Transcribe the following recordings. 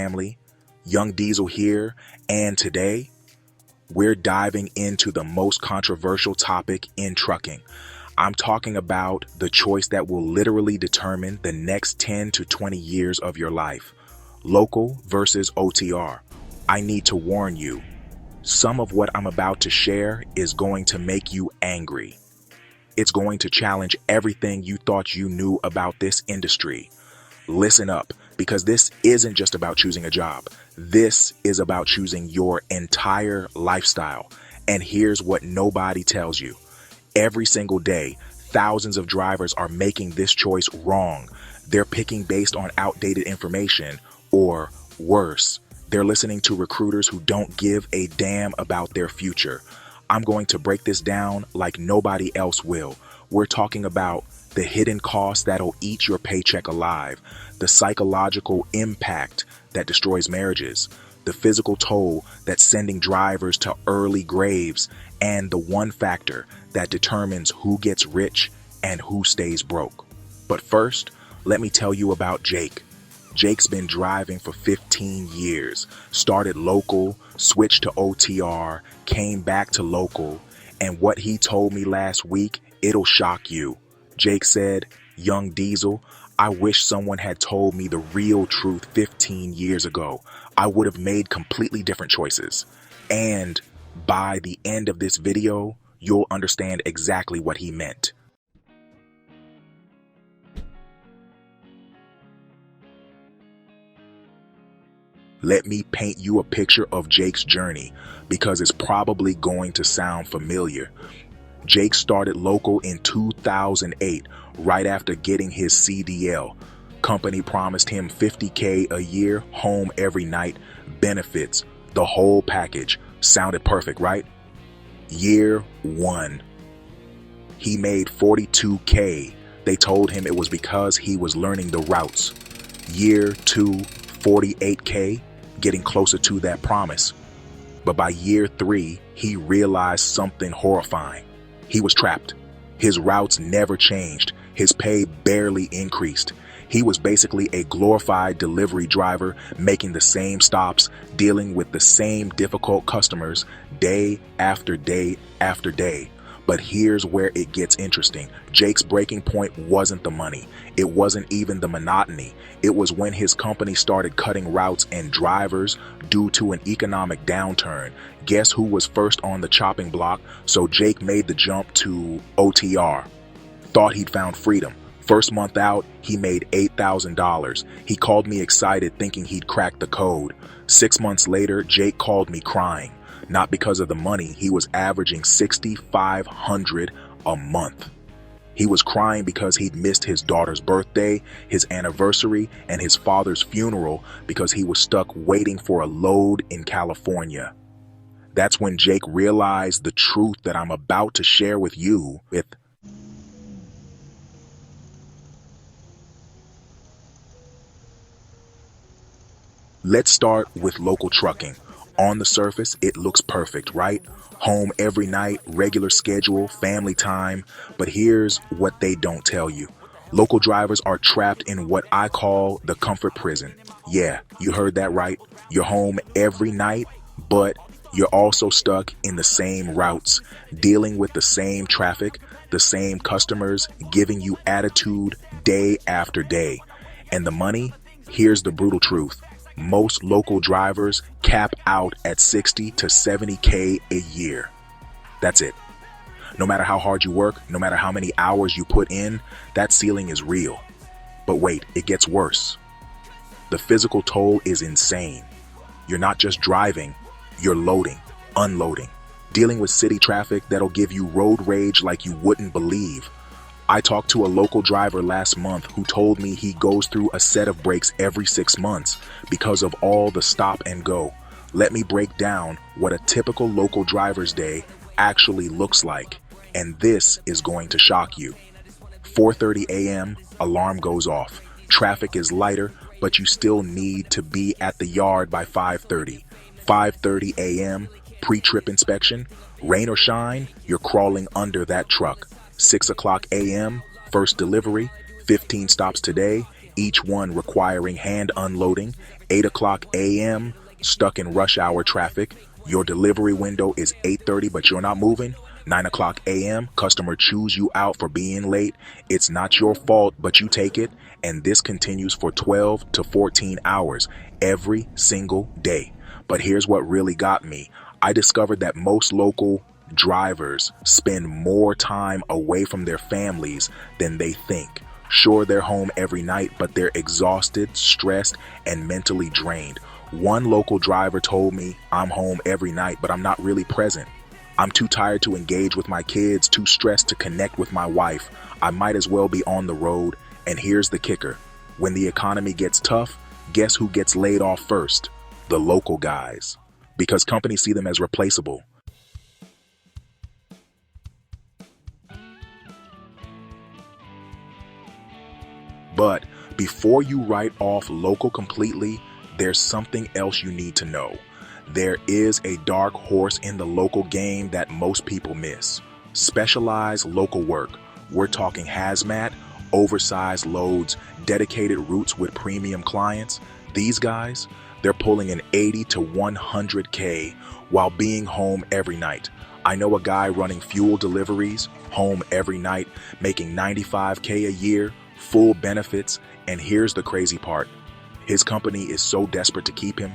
family, Young Diesel here, and today we're diving into the most controversial topic in trucking. I'm talking about the choice that will literally determine the next 10 to 20 years of your life. Local versus OTR. I need to warn you, some of what I'm about to share is going to make you angry. It's going to challenge everything you thought you knew about this industry. Listen up, because this isn't just about choosing a job. This is about choosing your entire lifestyle. And here's what nobody tells you. Every single day, thousands of drivers are making this choice wrong. They're picking based on outdated information, or worse, they're listening to recruiters who don't give a damn about their future. I'm going to break this down like nobody else will. We're talking about the hidden costs that'll eat your paycheck alive, the psychological impact that destroys marriages, the physical toll that's sending drivers to early graves, and the one factor that determines who gets rich and who stays broke. But first, let me tell you about Jake. Jake's been driving for 15 years, started local, switched to OTR, came back to local, and what he told me last week, it'll shock you. Jake said, "Young Diesel, I wish someone had told me the real truth 15 years ago. I would have made completely different choices." And by the end of this video, you'll understand exactly what he meant. Let me paint you a picture of Jake's journey, because it's probably going to sound familiar. Jake started local in 2008, right after getting his CDL. Company promised him $50K a year, home every night, benefits, the whole package. Sounded perfect, right? Year 1. He made $42K. They told him it was because he was learning the routes. Year 2, $48K, getting closer to that promise. But by year 3, he realized something horrifying. He was trapped. His routes never changed. His pay barely increased. He was basically a glorified delivery driver, making the same stops, dealing with the same difficult customers day after day after day. But here's where it gets interesting. Jake's breaking point wasn't the money. It wasn't even the monotony. It was when his company started cutting routes and drivers due to an economic downturn. Guess who was first on the chopping block? So Jake made the jump to OTR. Thought he'd found freedom. First month out, he made $8,000. He called me excited, thinking he'd cracked the code. 6 months later, Jake called me crying. Not because of the money, he was averaging $6,500 a month. He was crying because he'd missed his daughter's birthday, his anniversary, and his father's funeral because he was stuck waiting for a load in California. That's when Jake realized the truth that I'm about to share with you. Let's start with local trucking. On the surface, it looks perfect, right? Home every night, regular schedule, family time. But here's what they don't tell you. Local drivers are trapped in what I call the comfort prison. Yeah, you heard that right. You're home every night, but you're also stuck in the same routes, dealing with the same traffic, the same customers, giving you attitude day after day. And the money? Here's the brutal truth. Most local drivers cap out at $60 to $70K a year. That's it. No matter how hard you work, no matter how many hours you put in, that ceiling is real. But wait, it gets worse. The physical toll is insane. You're not just driving, you're loading, unloading, dealing with city traffic that'll give you road rage like you wouldn't believe. I talked to a local driver last month who told me he goes through a set of breaks every 6 months because of all the stop and go. Let me break down what a typical local driver's day actually looks like, and this is going to shock you. 4:30 a.m., alarm goes off. Traffic is lighter, but you still need to be at the yard by 5:30. 5:30 a.m., pre-trip inspection. Rain or shine, you're crawling under that truck. 6 o'clock a.m., first delivery, 15 stops today, each one requiring hand unloading. 8 o'clock a.m., stuck in rush hour traffic. Your delivery window is 8:30, but you're not moving. 9 o'clock a.m., customer chews you out for being late. It's not your fault, but you take it. And this continues for 12 to 14 hours every single day. But here's what really got me. I discovered that most local drivers spend more time away from their families than they think. Sure, they're home every night, but they're exhausted, stressed, and mentally drained. One local driver told me, "I'm home every night, but I'm not really present. I'm too tired to engage with my kids, too stressed to connect with my wife. I might as well be on the road." And here's the kicker. When the economy gets tough, guess who gets laid off first? The local guys. Because companies see them as replaceable. But before you write off local completely, there's something else you need to know. There is a dark horse in the local game that most people miss. Specialized local work. We're talking hazmat, oversized loads, dedicated routes with premium clients. These guys, they're pulling an 80 to 100K while being home every night. I know a guy running fuel deliveries, home every night, making 95K a year, full benefits, and here's the crazy part. His company is so desperate to keep him,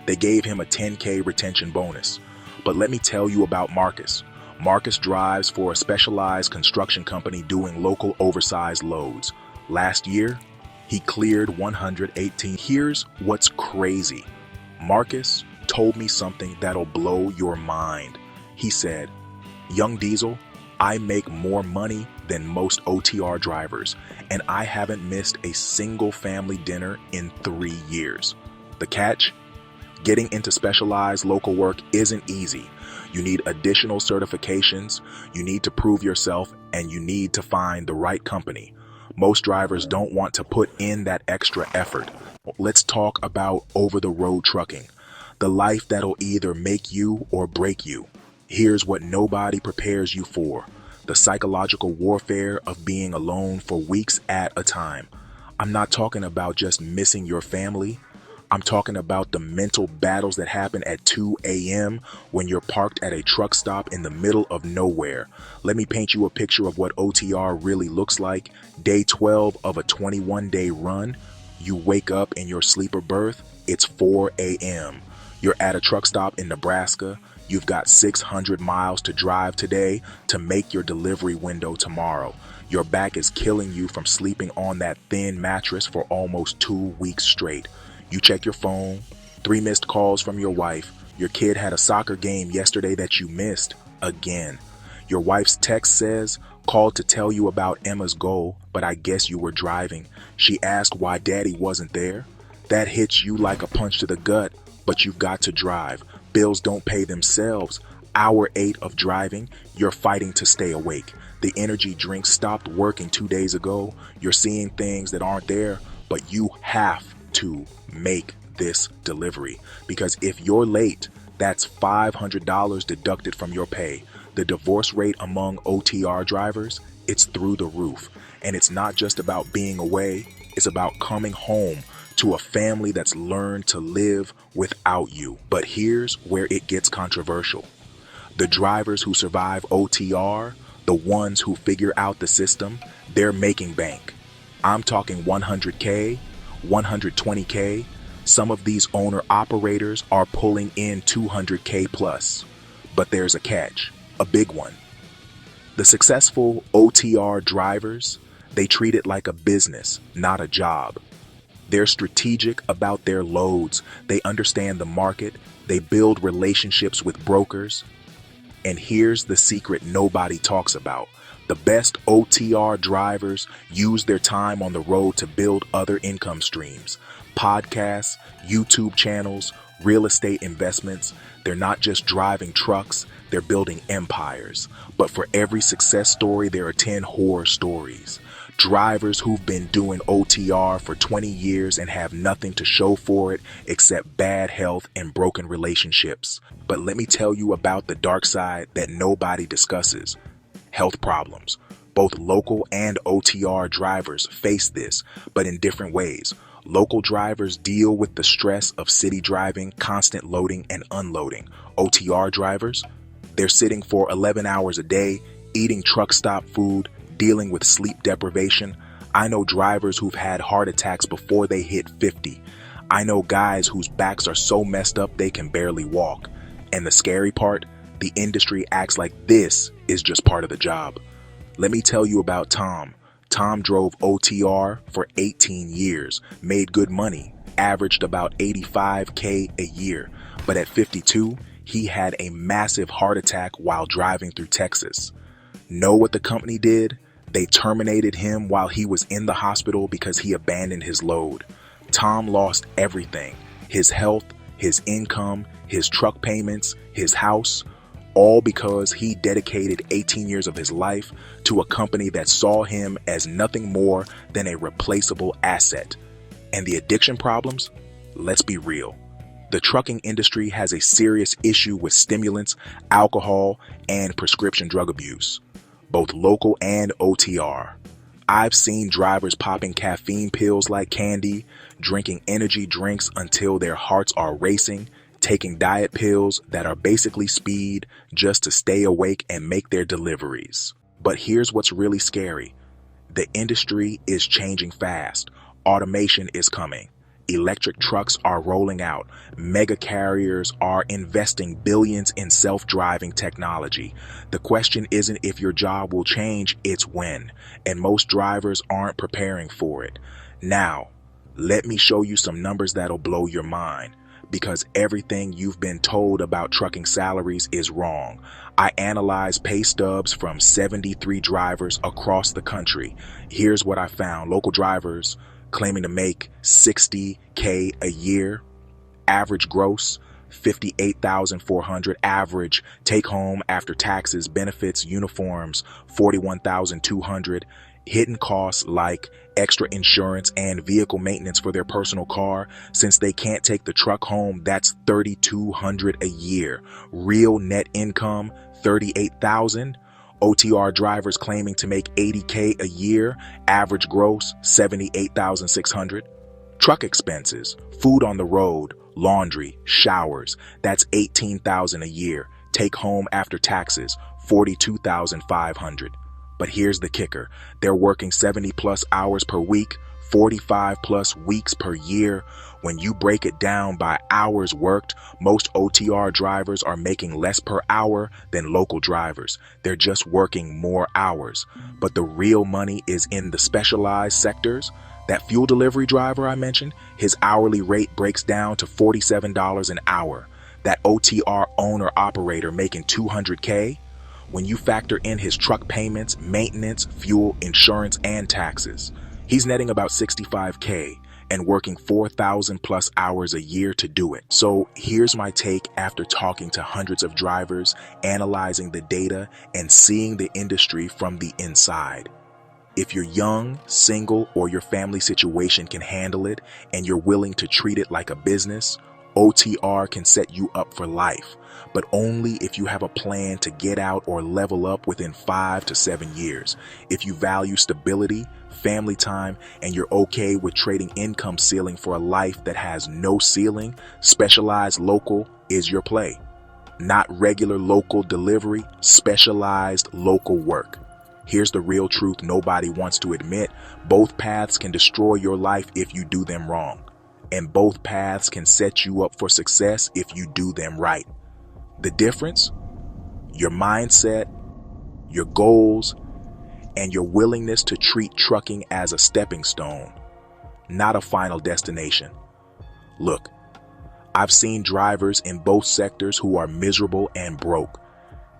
they gave him a 10K retention bonus. But let me tell you about Marcus. Marcus drives for a specialized construction company doing local oversized loads. Last year, he cleared 118. Here's what's crazy. Marcus told me something that'll blow your mind. He said, "Young Diesel, I make more money than most OTR drivers, and I haven't missed a single family dinner in 3 years." The catch? Getting into specialized local work isn't easy. You need additional certifications, you need to prove yourself, and you need to find the right company. Most drivers don't want to put in that extra effort. Let's talk about over-the-road trucking, the life that'll either make you or break you. Here's what nobody prepares you for: the psychological warfare of being alone for weeks at a time. I'm not talking about just missing your family. I'm talking about the mental battles that happen at 2 a.m. when you're parked at a truck stop in the middle of nowhere. Let me paint you a picture of what OTR really looks like. Day 12 of a 21-day run. You wake up in your sleeper berth. It's 4 a.m. You're at a truck stop in Nebraska. You've got 600 miles to drive today to make your delivery window tomorrow. Your back is killing you from sleeping on that thin mattress for almost 2 weeks straight. You check your phone, 3 missed calls from your wife. Your kid had a soccer game yesterday that you missed again. Your wife's text says, "Called to tell you about Emma's goal, but I guess you were driving. She asked why daddy wasn't there." That hits you like a punch to the gut, but you've got to drive. Bills don't pay themselves. Hour 8 of driving, you're fighting to stay awake. The energy drink stopped working 2 days ago. You're seeing things that aren't there, but you have to make this delivery, because if you're late, that's $500 deducted from your pay. The divorce rate among OTR drivers, it's through the roof. And it's not just about being away, it's about coming home to a family that's learned to live without you. But here's where it gets controversial. The drivers who survive OTR, the ones who figure out the system, they're making bank. I'm talking 100K, 120K. Some of these owner-operators are pulling in 200K plus. But there's a catch, a big one. The successful OTR drivers, they treat it like a business, not a job. They're strategic about their loads. They understand the market. They build relationships with brokers. And here's the secret nobody talks about. The best OTR drivers use their time on the road to build other income streams. Podcasts, YouTube channels, real estate investments. They're not just driving trucks, they're building empires. But for every success story, there are 10 horror stories. Drivers who've been doing OTR for 20 years and have nothing to show for it except bad health and broken relationships. But let me tell you about the dark side that nobody discusses. Health problems. Both local and OTR drivers face this, but in different ways. Local drivers deal with the stress of city driving, constant loading and unloading. OTR drivers, they're sitting for 11 hours a day, eating truck stop food, dealing with sleep deprivation. I know drivers who've had heart attacks before they hit 50. I know guys whose backs are so messed up they can barely walk. And the scary part, the industry acts like this is just part of the job. Let me tell you about Tom. Tom drove OTR for 18 years, made good money, averaged about $85K a year. But at 52, he had a massive heart attack while driving through Texas. Know what the company did? They terminated him while he was in the hospital because he abandoned his load. Tom lost everything: his health, his income, his truck payments, his house, all because he dedicated 18 years of his life to a company that saw him as nothing more than a replaceable asset. And the addiction problems? Let's be real. The trucking industry has a serious issue with stimulants, alcohol, and prescription drug abuse, both local and OTR. I've seen drivers popping caffeine pills like candy, drinking energy drinks until their hearts are racing, taking diet pills that are basically speed just to stay awake and make their deliveries. But here's what's really scary. The industry is changing fast. Automation is coming. Electric trucks are rolling out. Mega carriers are investing billions in self-driving technology. The question isn't if your job will change, it's when. And most drivers aren't preparing for it. Now, let me show you some numbers that'll blow your mind, because everything you've been told about trucking salaries is wrong. I analyzed pay stubs from 73 drivers across the country. Here's what I found. Local drivers claiming to make $60K a year, average gross $58,400, average take home after taxes, benefits, uniforms $41,200, hidden costs like extra insurance and vehicle maintenance for their personal car. Since they can't take the truck home, that's $3,200 a year. Real net income $38,000. OTR drivers claiming to make $80K a year, average gross $78,600. Truck expenses, food on the road, laundry, showers, that's $18,000 a year. Take home after taxes $42,500. But here's the kicker. They're working 70 plus hours per week, 45 plus weeks per year. When you break it down by hours worked, most OTR drivers are making less per hour than local drivers. They're just working more hours. But the real money is in the specialized sectors. That fuel delivery driver I mentioned, his hourly rate breaks down to $47 an hour. That OTR owner-operator making $200K, when you factor in his truck payments, maintenance, fuel, insurance, and taxes, he's netting about $65K and working 4,000 plus hours a year to do it. So here's my take after talking to hundreds of drivers, analyzing the data, and seeing the industry from the inside. If you're young, single, or your family situation can handle it, and you're willing to treat it like a business, OTR can set you up for life, but only if you have a plan to get out or level up within 5 to 7 years. If you value stability, family time, and you're okay with trading income ceiling for a life that has no ceiling, specialized local is your play. Not regular local delivery, specialized local work. Here's the real truth nobody wants to admit. Both paths can destroy your life if you do them wrong. And both paths can set you up for success if you do them right. The difference? Your mindset, your goals, and your willingness to treat trucking as a stepping stone, not a final destination. Look, I've seen drivers in both sectors who are miserable and broke.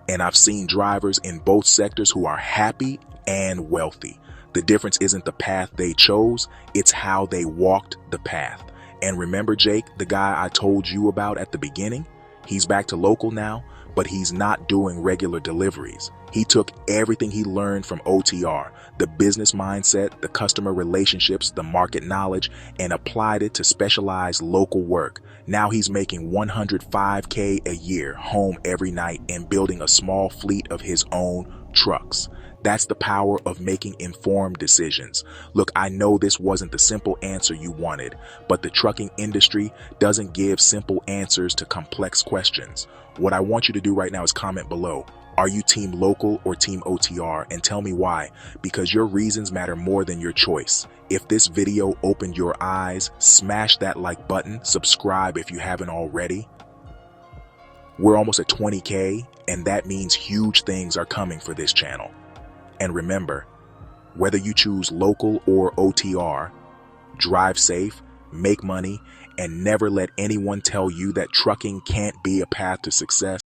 And I've seen drivers in both sectors who are happy and wealthy. The difference isn't the path they chose, it's how they walked the path. And remember Jake, the guy I told you about at the beginning? He's back to local now, but he's not doing regular deliveries. He took everything he learned from OTR, the business mindset, the customer relationships, the market knowledge, and applied it to specialized local work. Now he's making $105K a year, home every night, and building a small fleet of his own trucks. That's the power of making informed decisions. Look, I know this wasn't the simple answer you wanted, but the trucking industry doesn't give simple answers to complex questions. What I want you to do right now is comment below. Are you team local or team OTR? And tell me why, because your reasons matter more than your choice. If this video opened your eyes, smash that like button, subscribe if you haven't already. We're almost at 20K, and that means huge things are coming for this channel. And remember, whether you choose local or OTR, drive safe, make money, and never let anyone tell you that trucking can't be a path to success.